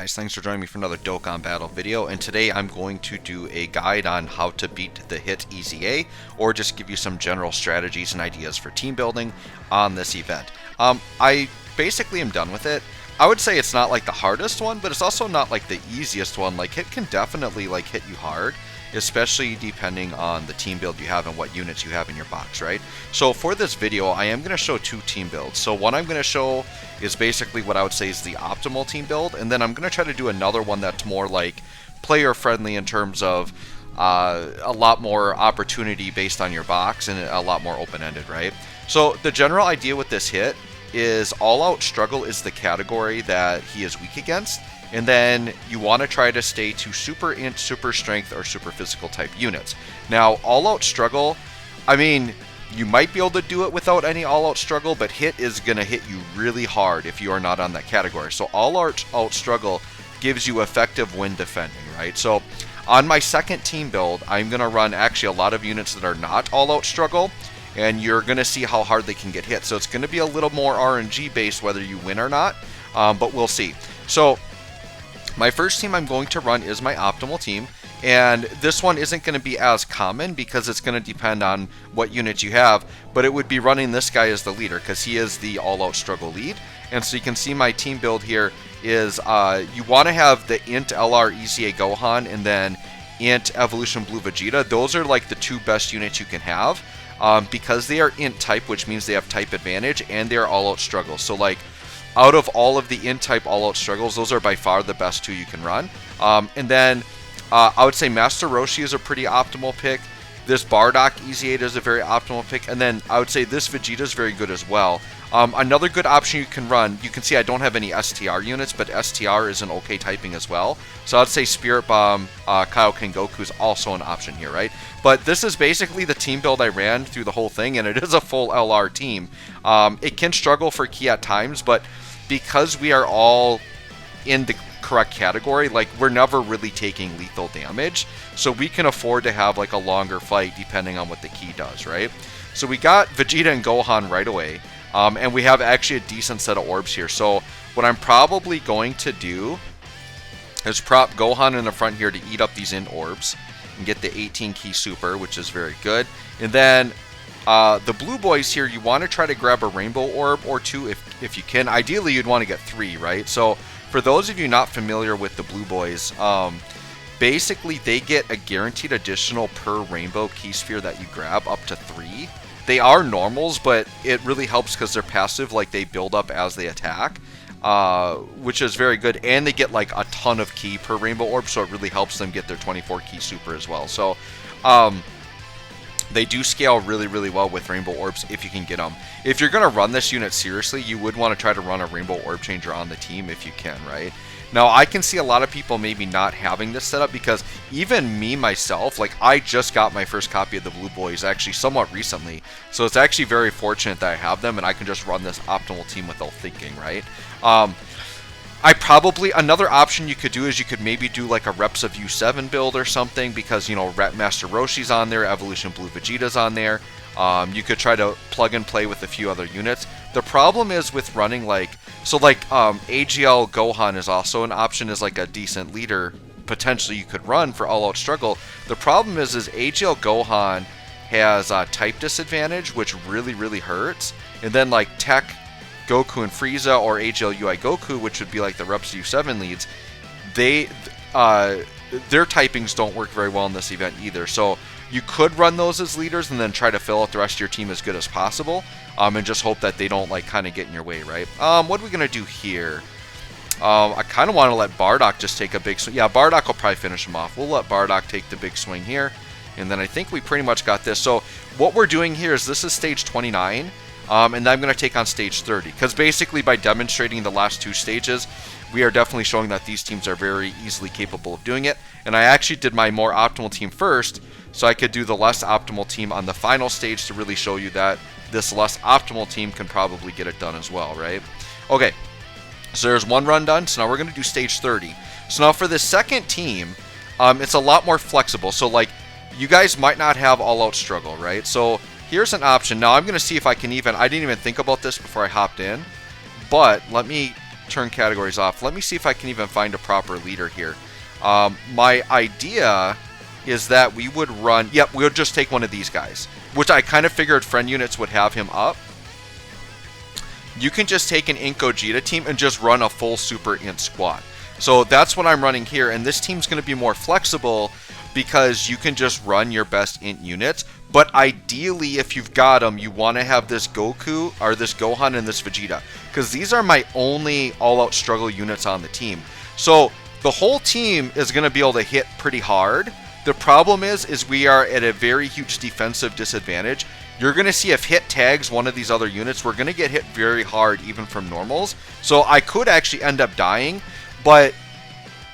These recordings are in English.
guys, thanks for joining me for another Dokkan battle video, and today I'm going to do a guide on how to beat the hit EZA, or just give you some general strategies and ideas for team building on this event. I basically am done with it. I would say it's not like the hardest one, but it's also not like the easiest one. Like, it can definitely like hit you hard, especially depending on the team build you have and what units you have in your box, right? So for this video, I am going to show two team builds. So one I'm going to show is basically what I would say is the optimal team build, and then I'm going to try to do another one that's more like player friendly in terms of a lot more opportunity based on your box and a lot more open-ended, right? So the general idea with this hit is all-out struggle is the category that he is weak against, and then you want to try to stay to super int, super strength, or super physical type units. Now, all-out struggle, I mean, you might be able to do it without any all-out struggle, but hit is going to hit you really hard if you are not on that category. So all-out struggle gives you effective win defending, right? So on my second team build, I'm going to run actually a lot of units that are not all-out struggle, and you're going to see how hard they can get hit. So it's going to be a little more RNG based whether you win or not, but we'll see. So my first team I'm going to run is my optimal team, and this one isn't going to be as common because it's going to depend on what units you have, but it would be running this guy as the leader because he is the all-out struggle lead. And so you can see my team build here is you want to have the int LR EZA Gohan and then int Evolution Blue Vegeta. Those are like the two best units you can have because they are int type, which means they have type advantage, and they are all-out struggle. So like, out of all of the int-type all-out struggles, those are by far the best two you can run. And then I would say Master Roshi is a pretty optimal pick. This Bardock EZ8 is a very optimal pick. And then I would say this Vegeta is very good as well. Another good option you can run, you can see I don't have any STR units, but STR is an okay typing as well. So I'd say Spirit Bomb, Kaioken Goku is also an option here, right? But this is basically the team build I ran through the whole thing, and it is a full LR team. It can struggle for ki at times, but because we are all in the correct category, like, we're never really taking lethal damage, so we can afford to have like a longer fight depending on what the ki does, right? So we got Vegeta and Gohan right away, and we have actually a decent set of orbs here. So what I'm probably going to do is prop Gohan in the front here to eat up these int orbs and get the 18 ki super, which is very good. And then the blue boys here, you want to try to grab a rainbow orb or two if you can. Ideally, you'd want to get 3, right? So for those of you not familiar with the blue boys, basically they get a guaranteed additional per rainbow key sphere that you grab, up to 3. They are normals, but it really helps because they're passive, like they build up as they attack, which is very good. And they get like a ton of ki per rainbow orb, so it really helps them get their 24 ki super as well. So they do scale really, really well with rainbow orbs if you can get them. If you're going to run this unit seriously, you would want to try to run a rainbow orb changer on the team if you can, right? Now, I can see a lot of people maybe not having this set up because even me, myself, like, I just got my first copy of the Blue Boys actually somewhat recently. So it's actually very fortunate that I have them and I can just run this optimal team without thinking, right? Another option you could do is you could maybe do like a Reps of U7 build or something because, you know, Master Roshi's on there, Evolution Blue Vegeta's on there. You could try to plug and play with a few other units. The problem is with running like, so like AGL Gohan is also an option as like a decent leader potentially you could run for all-out struggle. The problem is AGL Gohan has type disadvantage, which really, really hurts. And then like Tech Goku and Frieza, or AGL UI Goku, which would be like the Reps U7 leads, their typings don't work very well in this event either. So you could run those as leaders and then try to fill out the rest of your team as good as possible, and just hope that they don't like kind of get in your way, right? What are we gonna do here? I kind of want to let Bardock just take a big swing. Yeah, Bardock will probably finish him off. We'll let Bardock take the big swing here, and then I think we pretty much got this. So what we're doing here is this is stage 29. And then I'm going to take on stage 30, because basically by demonstrating the last two stages, we are definitely showing that these teams are very easily capable of doing it. And I actually did my more optimal team first, so I could do the less optimal team on the final stage to really show you that this less optimal team can probably get it done as well, right? Okay, so there's one run done, so now we're going to do stage 30. So now for the second team, it's a lot more flexible. So like, you guys might not have all-out struggle, right? So here's an option. Now I'm going to see if I can I didn't even think about this before I hopped in, but let me turn categories off. Let me see if I can even find a proper leader here. My idea is that we would run, yep, we'll just take one of these guys, which I kind of figured friend units would have him up. You can just take an Int Gogeta team and just run a full Super Int squad. So that's what I'm running here, and this team's going to be more flexible because you can just run your best Int units. But ideally, if you've got them, you want to have this Goku, or this Gohan, and this Vegeta, because these are my only all-out struggle units on the team. So the whole team is going to be able to hit pretty hard. The problem is we are at a very huge defensive disadvantage. You're going to see if hit tags one of these other units, we're going to get hit very hard even from normals. So I could actually end up dying, but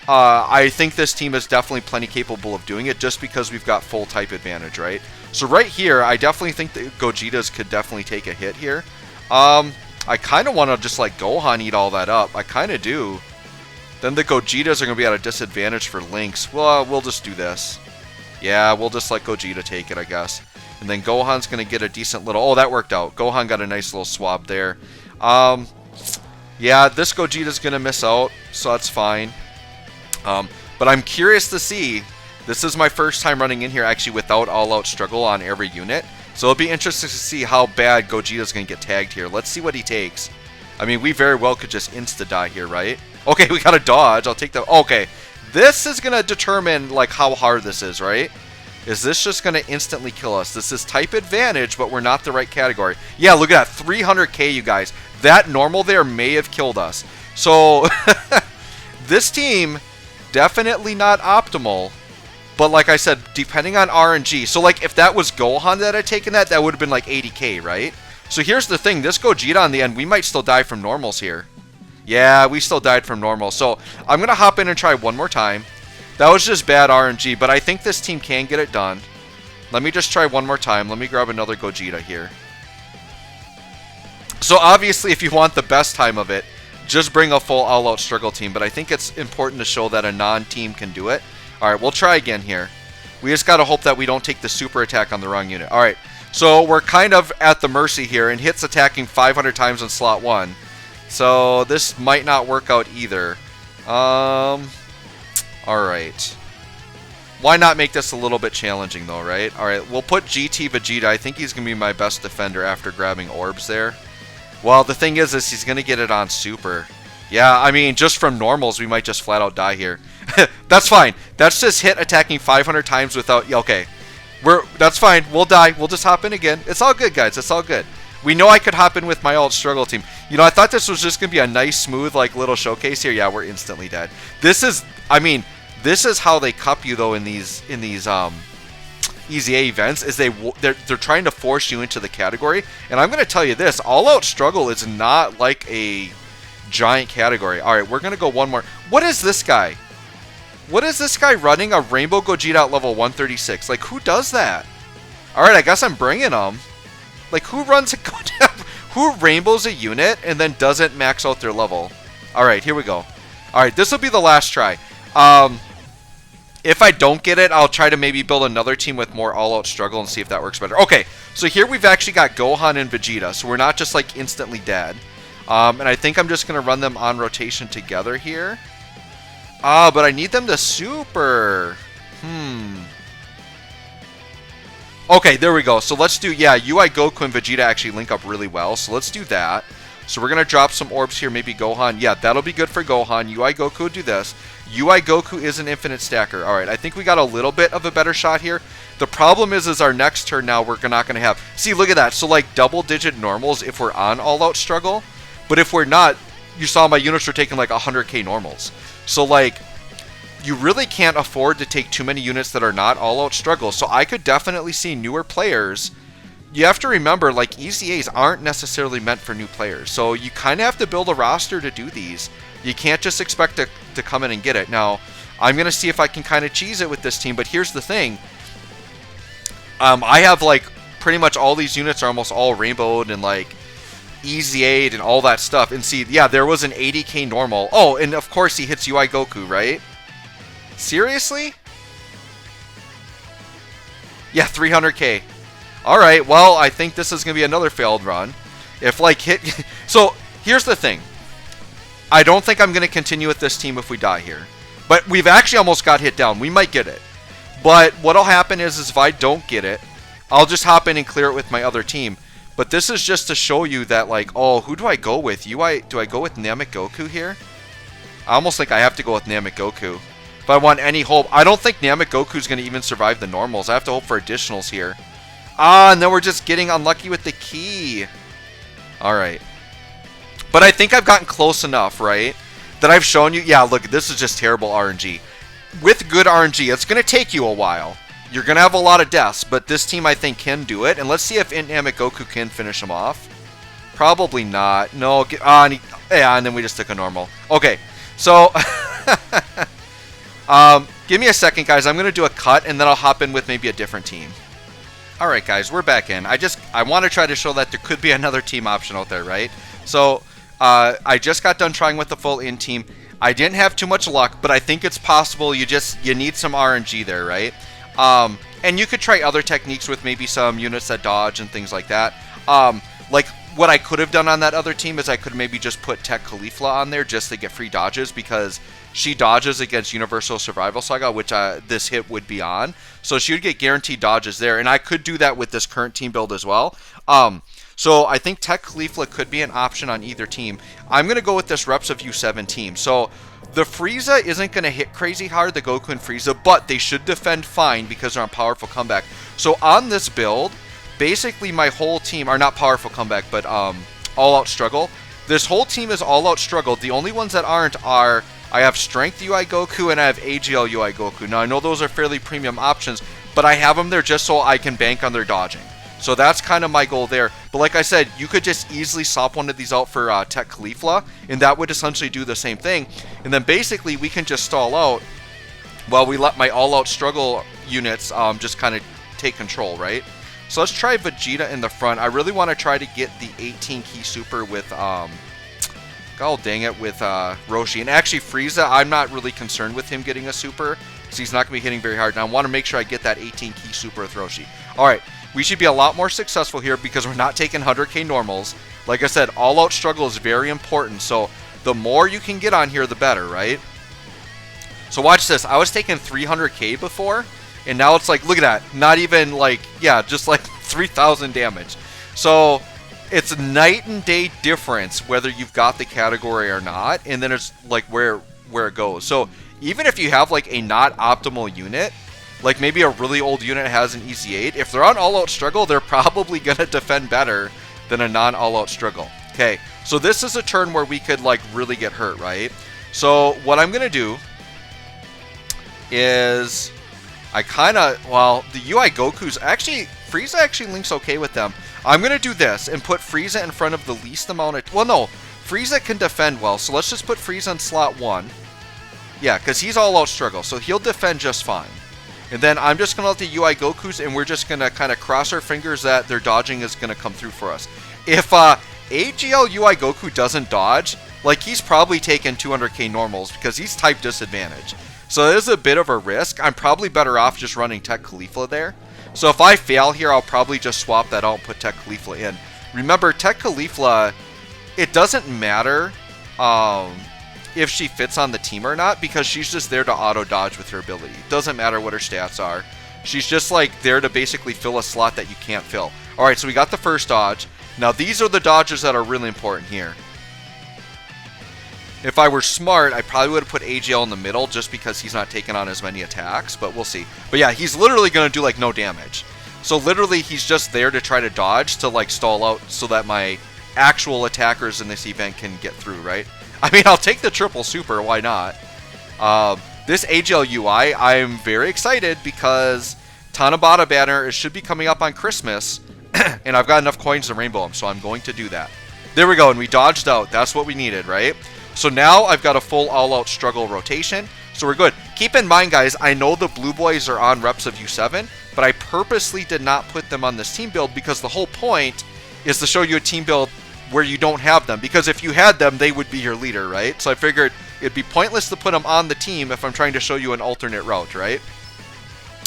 I think this team is definitely plenty capable of doing it just because we've got full type advantage, right? So right here, I definitely think that Gogetas could definitely take a hit here. I kind of want to just like Gohan eat all that up. I kind of do. Then the Gogetas are going to be at a disadvantage for Lynx. Well, we'll just do this. Yeah, we'll just let Gogeta take it, I guess. And then Gohan's going to get a decent little... Oh, that worked out. Gohan got a nice little swab there. Yeah, this Gogeta's going to miss out, so that's fine. But I'm curious to see... This is my first time running in here actually without all-out struggle on every unit. So it'll be interesting to see how bad Gogeta's going to get tagged here. Let's see what he takes. I mean, we very well could just insta-die here, right? Okay, we got a dodge. I'll take the... Okay, this is going to determine, like, how hard this is, right? Is this just going to instantly kill us? This is type advantage, but we're not the right category. Yeah, look at that. 300k, you guys. That normal there may have killed us. So, this team, definitely not optimal. But like I said, depending on RNG. So, like, if that was Gohan that had taken that, that would have been, like, 80k, right? So, here's the thing. This Gogeta on the end, we might still die from normals here. Yeah, we still died from normal. So, I'm going to hop in and try one more time. That was just bad RNG, but I think this team can get it done. Let me just try one more time. Let me grab another Gogeta here. So, obviously, if you want the best time of it, just bring a full all-out struggle team. But I think it's important to show that a non-team can do it. Alright, we'll try again here. We just got to hope that we don't take the super attack on the wrong unit. Alright, so we're kind of at the mercy here, and Hit's attacking 500 times in slot 1. So this might not work out either. Alright. Why not make this a little bit challenging though, right? Alright, we'll put GT Vegeta. I think he's going to be my best defender after grabbing orbs there. Well, the thing is he's going to get it on super. Yeah, I mean, just from normals, we might just flat out die here. That's fine. That's just Hit attacking 500 times without... Okay. That's fine. We'll die. We'll just hop in again. It's all good, guys. It's all good. We know I could hop in with my alt struggle team. You know, I thought this was just going to be a nice, smooth, like, little showcase here. Yeah, we're instantly dead. This is... I mean, this is how they cup you, though, in these EZA events, is they're trying to force you into the category. And I'm going to tell you this. All-out struggle is not like a giant category. All right, we're going to go one more. What is this guy? What is this guy running a Rainbow Gogeta at level 136? Like, who does that? Alright, I guess I'm bringing him. Like, who runs a Gogeta? Who rainbows a unit and then doesn't max out their level? Alright, here we go. Alright, this will be the last try. If I don't get it, I'll try to maybe build another team with more all-out struggle and see if that works better. Okay, so here we've actually got Gohan and Vegeta, so we're not just, like, instantly dead. And I think I'm just going to run them on rotation together here. But I need them to super. Okay, there we go. So let's do, yeah, UI Goku and Vegeta actually link up really well. So let's do that. So we're going to drop some orbs here, maybe Gohan. Yeah, that'll be good for Gohan. UI Goku would do this. UI Goku is an infinite stacker. All right, I think we got a little bit of a better shot here. The problem is our next turn now we're not going to have. See, look at that. So like double-digit normals if we're on all-out struggle. But if we're not, you saw my units were taking like 100k normals. So, like, you really can't afford to take too many units that are not all-out struggle. So I could definitely see newer players. You have to remember, like, EZAs aren't necessarily meant for new players. So you kind of have to build a roster to do these. You can't just expect to come in and get it. Now, I'm going to see if I can kind of cheese it with this team. But here's the thing. I have, like, pretty much all these units are almost all rainbowed and, like, EZA'd and all that stuff. And see, yeah, there was an 80k normal. Oh, and of course he hits UI Goku, right? Seriously? Yeah, 300k. Alright, well, I think this is going to be another failed run. If, like, hit... So, here's the thing. I don't think I'm going to continue with this team if we die here. But we've actually almost got hit down. We might get it. But what'll happen is if I don't get it, I'll just hop in and clear it with my other team. But this is just to show you that, like, oh, who do I go with? Do I go with Namek Goku here? I almost think I have to go with Namek Goku. If I want any hope. I don't think Namek Goku's going to even survive the normals. I have to hope for additionals here. Ah, and then we're just getting unlucky with the key. Alright. But I think I've gotten close enough, right? That I've shown you. Yeah, look, this is just terrible RNG. With good RNG, it's going to take you a while. You're going to have a lot of deaths, but this team, I think, can do it. And let's see if Namek Goku can finish him off. Probably not. No, and then we just took a normal. Okay, so give me a second, guys. I'm going to do a cut, and then I'll hop in with maybe a different team. Alright, guys, we're back in. I want to try to show that there could be another team option out there, right? So, I just got done trying with the full in team. I didn't have too much luck, but I think it's possible. You need some RNG there, right? And you could try other techniques with maybe some units that dodge and things like that. Like what I could have done on that other team is I could maybe just put Tech Caulifla on there just to get free dodges, because she dodges against Universal Survival Saga, which this hit would be on. So she would get guaranteed dodges there, and I could do that with this current team build as well. So I think Tech Caulifla could be an option on either team. I'm going to go with this Reps of U7 team. So the Frieza isn't going to hit crazy hard, the Goku and Frieza, but they should defend fine because they're on Powerful Comeback. So on this build, basically my whole team are not Powerful Comeback, but All Out Struggle. This whole team is All Out Struggle. The only ones that aren't are, I have Strength UI Goku and I have AGL UI Goku. Now I know those are fairly premium options, but I have them there just so I can bank on their dodging. So that's kind of my goal there. But like I said, you could just easily swap one of these out for Tech Caulifla, and that would essentially do the same thing. And then basically we can just stall out while we let my All-Out Struggle units just kind of take control, right? So let's try Vegeta in the front. I really want to try to get the 18 key super with, God dang it, with Roshi. And actually Frieza, I'm not really concerned with him getting a super, because he's not going to be hitting very hard. And I want to make sure I get that 18 key super with Roshi. Alright. We should be a lot more successful here because we're not taking 100k normals. Like I said, all-out struggle is very important. So the more you can get on here, the better, right? So watch this. I was taking 300k before, and now it's like, look at that. Not even like, yeah, just like 3,000 damage. So it's night and day difference whether you've got the category or not. And then it's like where it goes. So even if you have like a not optimal unit, like maybe a really old unit has an easy 8. If they're on all-out struggle, they're probably going to defend better than a non-all-out struggle. Okay, so this is a turn where we could like really get hurt, right? So what I'm going to do is I kind of, well, the UI Goku's actually, Frieza actually links okay with them. I'm going to do this and put Frieza in front of the least amount of, well, no, Frieza can defend well. So let's just put Frieza in slot 1. Yeah, because he's all-out struggle, so he'll defend just fine. And then I'm just going to let the UI Gokus, and we're just going to kind of cross our fingers that their dodging is going to come through for us. If AGL UI Goku doesn't dodge, like he's probably taken 200k normals because he's type disadvantage. So it is a bit of a risk. I'm probably better off just running Tech Caulifla there. So if I fail here, I'll probably just swap that out and put Tech Caulifla in. Remember, Tech Caulifla, it doesn't matter if she fits on the team or not, because she's just there to auto dodge with her ability. It doesn't matter what her stats are. She's just like there to basically fill a slot that you can't fill. Alright, so we got the first dodge. Now these are the dodges that are really important here. If I were smart, I probably would have put AGL in the middle just because he's not taking on as many attacks, but we'll see. But yeah, he's literally going to do like no damage. So literally he's just there to try to dodge to like stall out so that my actual attackers in this event can get through, right? I mean, I'll take the triple super, why not? This AGL UI, I'm very excited because Tanabata banner should be coming up on Christmas, and I've got enough coins to rainbow them, so I'm going to do that. There we go, and we dodged out. That's what we needed, right? So now I've got a full all-out struggle rotation, so we're good. Keep in mind, guys, I know the blue boys are on reps of U7, but I purposely did not put them on this team build because the whole point is to show you a team build where you don't have them, because if you had them, they would be your leader, right? So I figured it'd be pointless to put them on the team if I'm trying to show you an alternate route, right?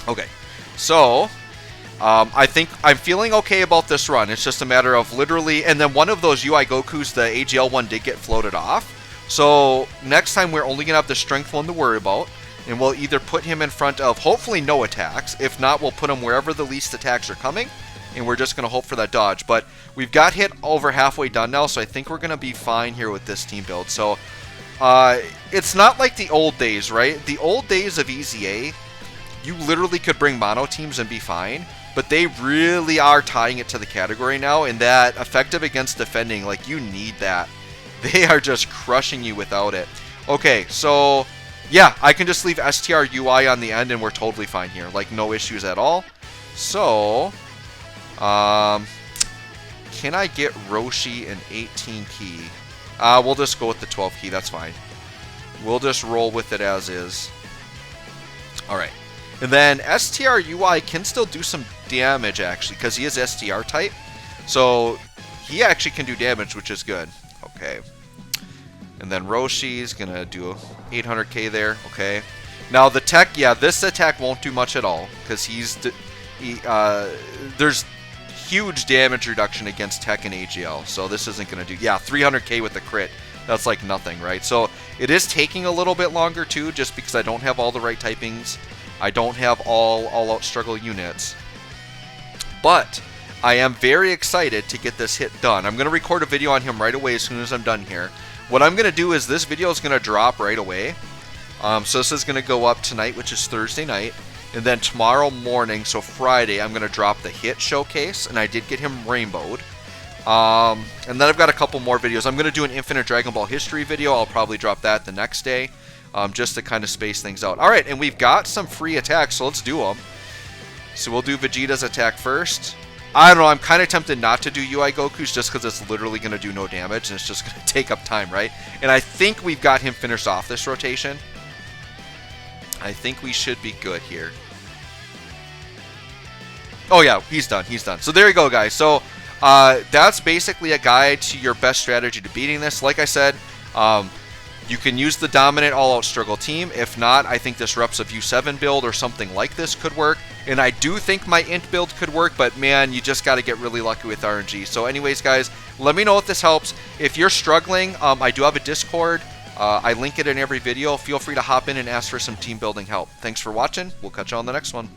Okay, so I think I'm feeling okay about this run. It's just a matter of literally, and then one of those UI Gokus, the AGL one, did get floated off. So next time we're only going to have the strength one to worry about, and we'll either put him in front of hopefully no attacks. If not, we'll put him wherever the least attacks are coming, and we're just going to hope for that dodge. But we've got hit over halfway done now, so I think we're going to be fine here with this team build. So it's not like the old days, right? The old days of EZA, you literally could bring mono teams and be fine, but they really are tying it to the category now, and that effective against defending, like, you need that. They are just crushing you without it. Okay, so yeah, I can just leave STR UI on the end and we're totally fine here. Like, no issues at all. So, can I get Roshi an 18 key? We'll just go with the 12 key, that's fine. We'll just roll with it as is. Alright. And then STR UI can still do some damage, actually, because he is STR type. So, he actually can do damage, which is good. Okay. And then Roshi's going to do 800k there. Okay. Now, the tech, yeah, this attack won't do much at all, because there's huge damage reduction against tech and AGL. So, this isn't going to do, yeah, 300k with the crit. That's like nothing, right? So, it is taking a little bit longer, too, just because I don't have all the right typings. I don't have all out struggle units. But I am very excited to get this hit done. I'm going to record a video on him right away as soon as I'm done here. What I'm going to do is this video is going to drop right away. So this is going to go up tonight, which is Thursday night. And then tomorrow morning, so Friday, I'm going to drop the hit showcase. And I did get him rainbowed. And then I've got a couple more videos. I'm going to do an Infinite Dragon Ball history video. I'll probably drop that the next day. Just to kind of space things out. Alright, and we've got some free attacks, so let's do them. So we'll do Vegeta's attack first. I don't know, I'm kind of tempted not to do UI Goku's just because it's literally going to do no damage and it's just going to take up time, right? And I think we've got him finished off this rotation. I think we should be good here. Oh yeah, he's done, he's done. So there you go, guys. So that's basically a guide to your best strategy to beating this. Like I said, you can use the dominant all-out struggle team. If not, I think this Reps of U7 build or something like this could work. And I do think my int build could work, but man, you just got to get really lucky with RNG. So anyways, guys, let me know if this helps. If you're struggling, I do have a Discord. I link it in every video. Feel free to hop in and ask for some team building help. Thanks for watching. We'll catch you on the next one.